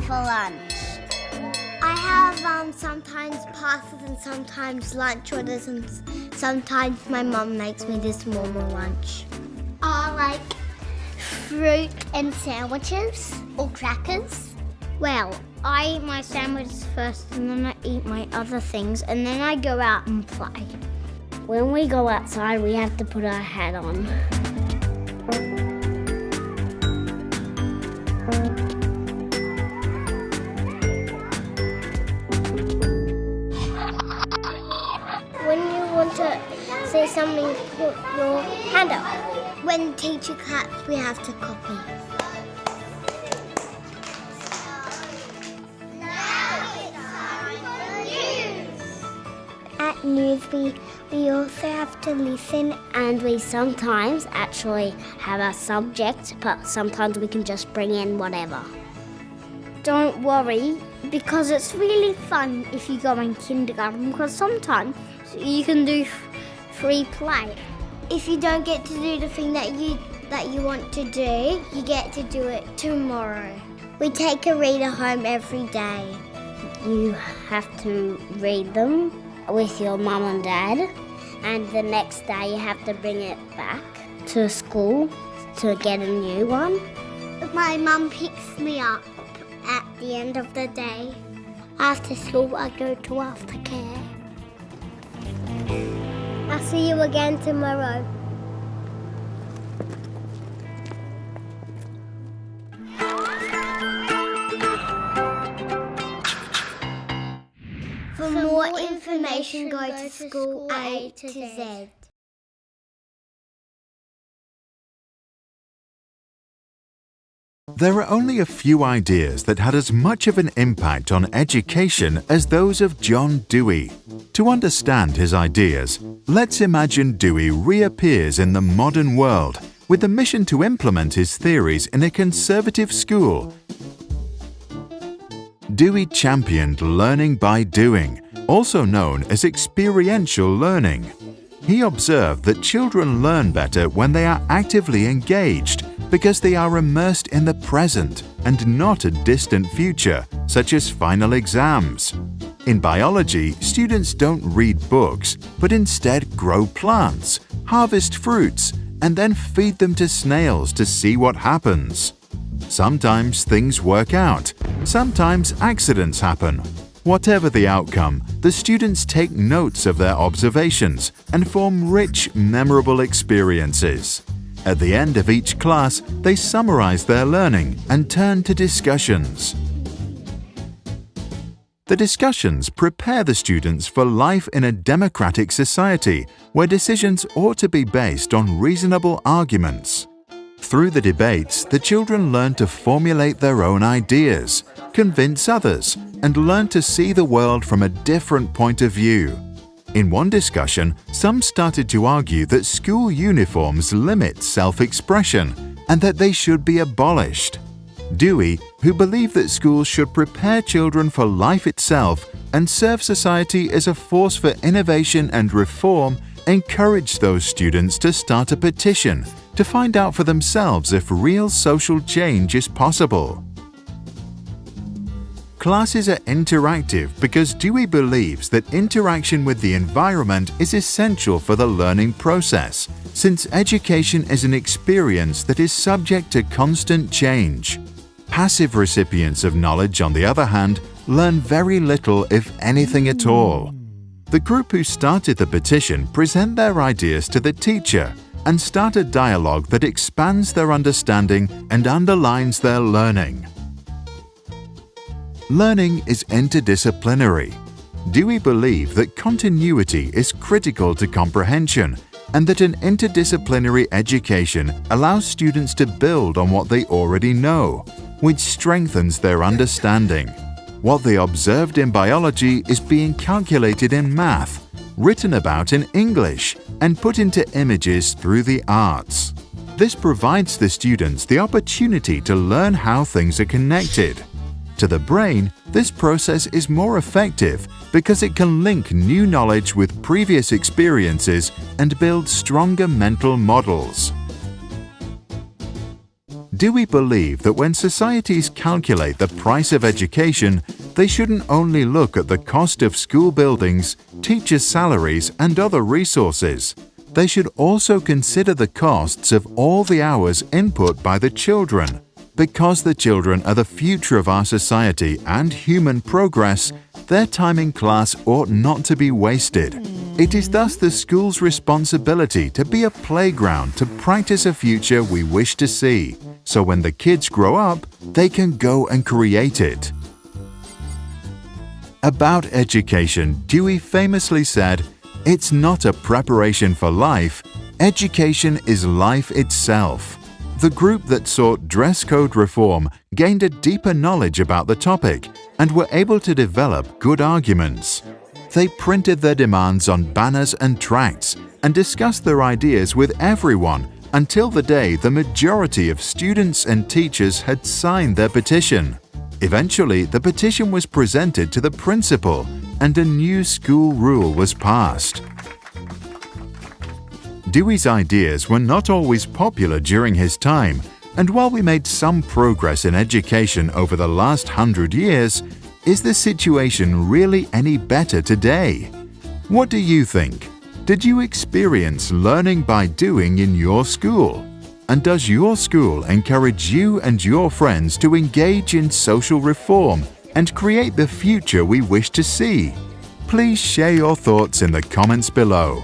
for lunch? I have sometimes pastas and sometimes lunch orders, and sometimes my mum makes me this normal lunch. I like fruit and sandwiches or crackers. Well, I eat my sandwiches first and then I eat my other things and then I go out and play. When we go outside, we have to put our hat on. When you want to say something, put your hand up. When teacher claps, we have to copy. At news, we also have to listen, and we sometimes actually have a subject, but sometimes we can just bring in whatever. Don't worry, because it's really fun if you go in kindergarten, because sometimes you can do free play. If you don't get to do the thing that you want to do, you get to do it tomorrow. We take a reader home every day. You have to read them with your mum and dad, and the next day you have to bring it back to school to get a new one. My mum picks me up at the end of the day. After school I go to aftercare. I'll see you again tomorrow. For more information, go to School A to Z. There are only a few ideas that had as much of an impact on education as those of John Dewey. To understand his ideas, let's imagine Dewey reappears in the modern world with the mission to implement his theories in a conservative school. Dewey championed learning by doing, also known as experiential learning. He observed that children learn better when they are actively engaged because they are immersed in the present and not a distant future, such as final exams. In biology, students don't read books, but instead grow plants, harvest fruits, and then feed them to snails to see what happens. Sometimes things work out, sometimes accidents happen. Whatever the outcome, the students take notes of their observations and form rich, memorable experiences. At the end of each class, they summarize their learning and turn to discussions. The discussions prepare the students for life in a democratic society where decisions ought to be based on reasonable arguments. Through the debates, the children learn to formulate their own ideas, convince others, and learn to see the world from a different point of view. In one discussion, some started to argue that school uniforms limit self-expression and that they should be abolished. Dewey, who believed that schools should prepare children for life itself and serve society as a force for innovation and reform, encouraged those students to start a petition to find out for themselves if real social change is possible. Classes are interactive because Dewey believes that interaction with the environment is essential for the learning process, since education is an experience that is subject to constant change. Passive recipients of knowledge, on the other hand, learn very little, if anything at all. The group who started the petition present their ideas to the teacher and start a dialogue that expands their understanding and underlines their learning. Learning is interdisciplinary. Dewey believed that continuity is critical to comprehension and that an interdisciplinary education allows students to build on what they already know, which strengthens their understanding. What they observed in biology is being calculated in math, written about in English, and put into images through the arts. This provides the students the opportunity to learn how things are connected. To the brain, this process is more effective because it can link new knowledge with previous experiences and build stronger mental models. Dewey believed that when societies calculate the price of education, they shouldn't only look at the cost of school buildings, teachers' salaries, and other resources. They should also consider the costs of all the hours input by the children. Because the children are the future of our society and human progress, their time in class ought not to be wasted. It is thus the school's responsibility to be a playground to practice a future we wish to see, so when the kids grow up, they can go and create it. About education, Dewey famously said, "It's not a preparation for life, education is life itself." The group that sought dress code reform gained a deeper knowledge about the topic and were able to develop good arguments. They printed their demands on banners and tracts and discussed their ideas with everyone until the day the majority of students and teachers had signed their petition. Eventually, the petition was presented to the principal and a new school rule was passed. Dewey's ideas were not always popular during his time, and while we made some progress in education over the last 100 years, is the situation really any better today? What do you think? Did you experience learning by doing in your school? And does your school encourage you and your friends to engage in social reform and create the future we wish to see? Please share your thoughts in the comments below.